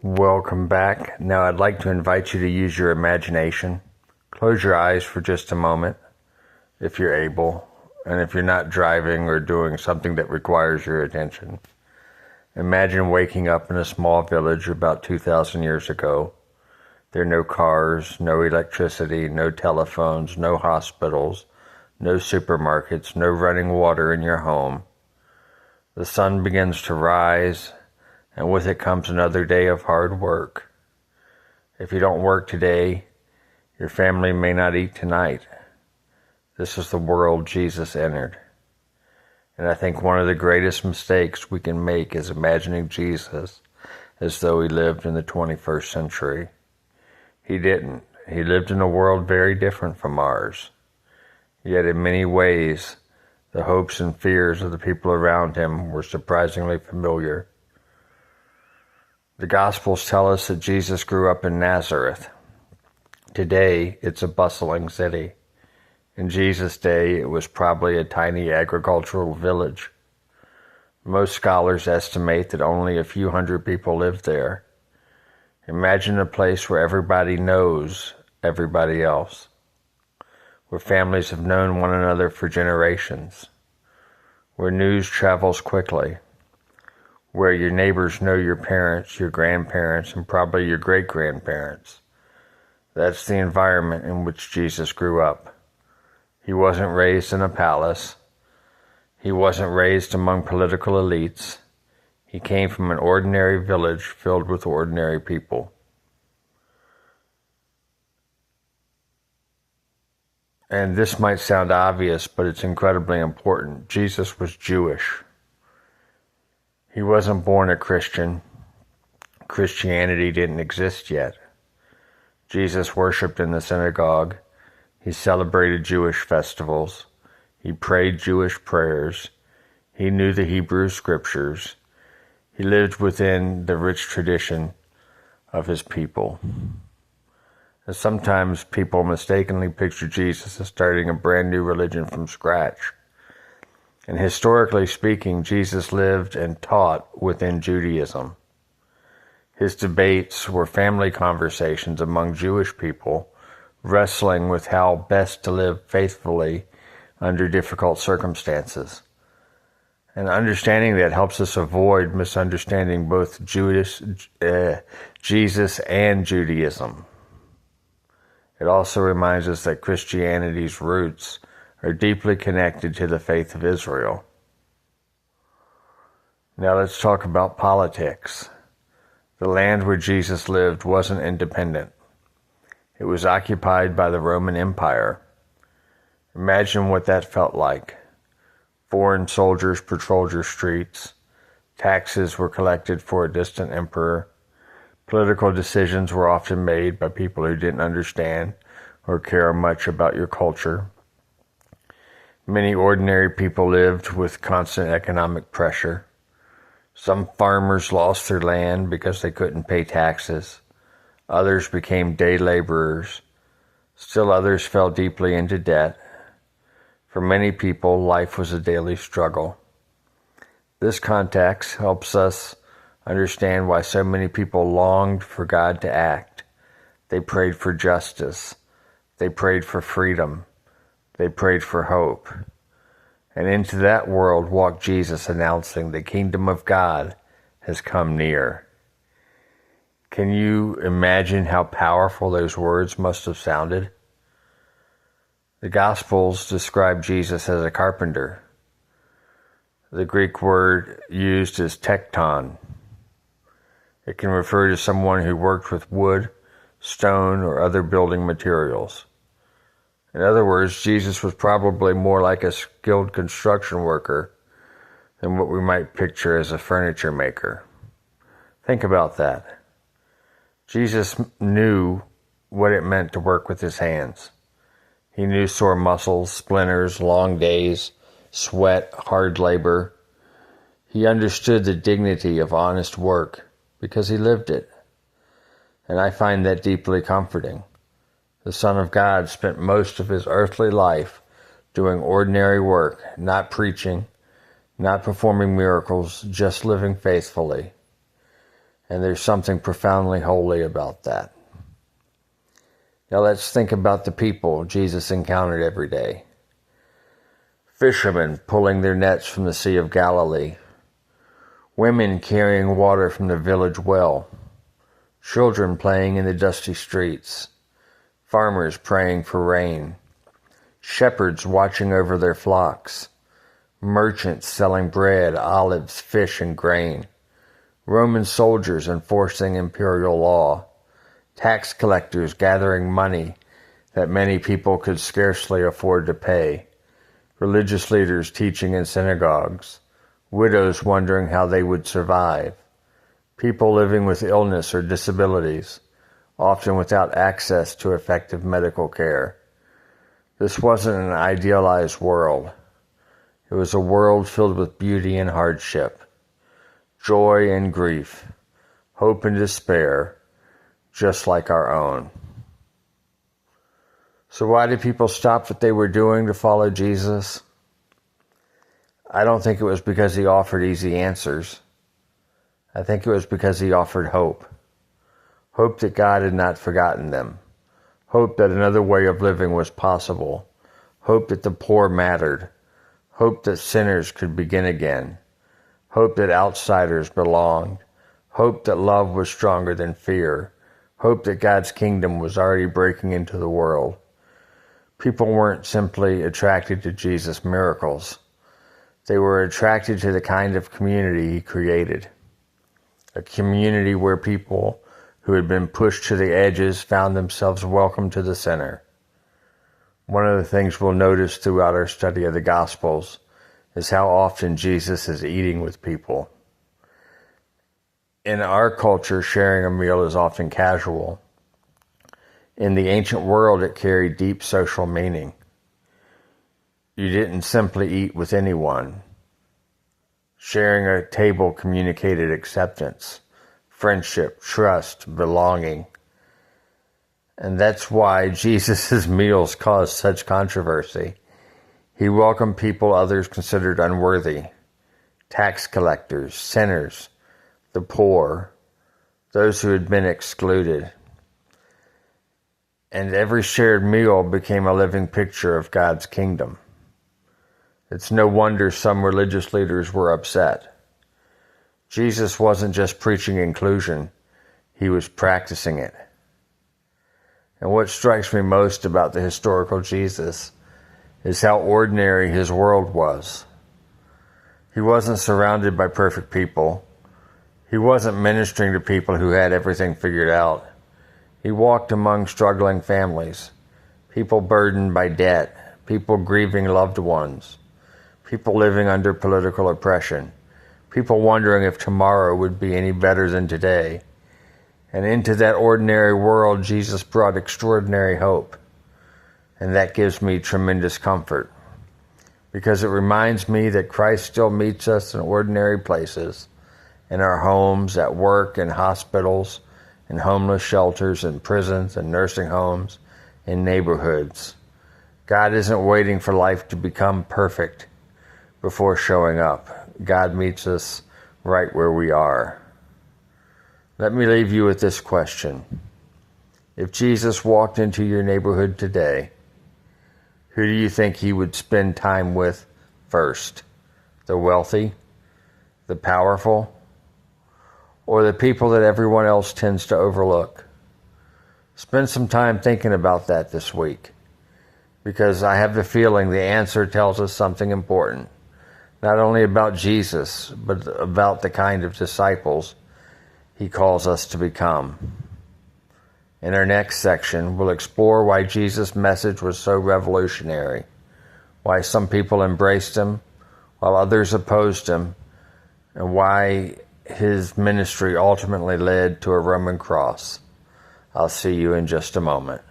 Welcome back. Now I'd like to invite you to use your imagination. Close your eyes for just a moment, if you're able, and if you're not driving or doing something that requires your attention. Imagine waking up in a small village about 2,000 years ago. There are no cars, no electricity, no telephones, no hospitals, no supermarkets, no running water in your home. The sun begins to rise, and with it comes another day of hard work. If you don't work today, your family may not eat tonight. This is the world Jesus entered. And I think one of the greatest mistakes we can make is imagining Jesus as though he lived in the 21st century. He didn't. He lived in a world very different from ours. Yet in many ways, the hopes and fears of the people around him were surprisingly familiar. The Gospels tell us that Jesus grew up in Nazareth. Today, it's a bustling city. In Jesus' day, it was probably a tiny agricultural village. Most scholars estimate that only a few hundred people lived there. Imagine a place where everybody knows everybody else, where families have known one another for generations, where news travels quickly, where your neighbors know your parents, your grandparents, and probably your great-grandparents. That's the environment in which Jesus grew up. He wasn't raised in a palace. He wasn't raised among political elites. He came from an ordinary village filled with ordinary people. And this might sound obvious, but it's incredibly important. Jesus was Jewish. He wasn't born a Christian. Christianity didn't exist yet. Jesus worshiped in the synagogue. He celebrated Jewish festivals. He prayed Jewish prayers. He knew the Hebrew scriptures. He lived within the rich tradition of his people. And sometimes people mistakenly picture Jesus as starting a brand new religion from scratch. And historically speaking, Jesus lived and taught within Judaism. His debates were family conversations among Jewish people, wrestling with how best to live faithfully under difficult circumstances. And understanding that helps us avoid misunderstanding both Jesus and Judaism. It also reminds us that Christianity's roots are deeply connected to the faith of Israel. Now let's talk about politics. The land where Jesus lived wasn't independent. It was occupied by the Roman Empire. Imagine what that felt like. Foreign soldiers patrolled your streets. Taxes were collected for a distant emperor. Political decisions were often made by people who didn't understand or care much about your culture. Many ordinary people lived with constant economic pressure. Some farmers lost their land because they couldn't pay taxes. Others became day laborers. Still others fell deeply into debt. For many people, life was a daily struggle. This context helps us understand why so many people longed for God to act. They prayed for justice. They prayed for freedom. They prayed for hope. And into that world walked Jesus announcing the kingdom of God has come near. Can you imagine how powerful those words must have sounded? The Gospels describe Jesus as a carpenter. The Greek word used is tekton. It can refer to someone who worked with wood, stone, or other building materials. In other words, Jesus was probably more like a skilled construction worker than what we might picture as a furniture maker. Think about that. Jesus knew what it meant to work with his hands. He knew sore muscles, splinters, long days, sweat, hard labor. He understood the dignity of honest work because he lived it. And I find that deeply comforting. The Son of God spent most of his earthly life doing ordinary work, not preaching, not performing miracles, just living faithfully. And there's something profoundly holy about that. Now let's think about the people Jesus encountered every day. Fishermen pulling their nets from the Sea of Galilee. Women carrying water from the village well. Children playing in the dusty streets. Farmers praying for rain. Shepherds watching over their flocks. Merchants selling bread, olives, fish, and grain. Roman soldiers enforcing imperial law. Tax collectors gathering money that many people could scarcely afford to pay. Religious leaders teaching in synagogues. Widows wondering how they would survive. People living with illness or disabilities, often without access to effective medical care. This wasn't an idealized world. It was a world filled with beauty and hardship, joy and grief, hope and despair, just like our own. So why did people stop what they were doing to follow Jesus? I don't think it was because he offered easy answers. I think it was because he offered hope. Hope that God had not forgotten them. Hope that another way of living was possible. Hope that the poor mattered. Hope that sinners could begin again. Hope that outsiders belonged. Hope that love was stronger than fear. Hope that God's kingdom was already breaking into the world. People weren't simply attracted to Jesus' miracles. They were attracted to the kind of community he created. A community where people who had been pushed to the edges found themselves welcome to the center. One of the things we'll notice throughout our study of the Gospels is how often Jesus is eating with people. In our culture, sharing a meal is often casual. In the ancient world, it carried deep social meaning. You didn't simply eat with anyone. Sharing a table communicated acceptance, friendship, trust, belonging. And that's why Jesus' meals caused such controversy. He welcomed people others considered unworthy, tax collectors, sinners, the poor, those who had been excluded. And every shared meal became a living picture of God's kingdom. It's no wonder some religious leaders were upset. Jesus wasn't just preaching inclusion, he was practicing it. And what strikes me most about the historical Jesus is how ordinary his world was. He wasn't surrounded by perfect people. He wasn't ministering to people who had everything figured out. He walked among struggling families, people burdened by debt, people grieving loved ones, people living under political oppression, people wondering if tomorrow would be any better than today. And into that ordinary world, Jesus brought extraordinary hope. And that gives me tremendous comfort, because it reminds me that Christ still meets us in ordinary places, in our homes, at work, in hospitals, in homeless shelters, in prisons, in nursing homes, in neighborhoods. God isn't waiting for life to become perfect before showing up. God meets us right where we are. Let me leave you with this question. If Jesus walked into your neighborhood today, who do you think he would spend time with first? The wealthy? The powerful? Or the people that everyone else tends to overlook? Spend some time thinking about that this week, because I have the feeling the answer tells us something important, not only about Jesus, but about the kind of disciples he calls us to become. In our next section, we'll explore why Jesus' message was so revolutionary, why some people embraced him while others opposed him, and why his ministry ultimately led to a Roman cross. I'll see you in just a moment.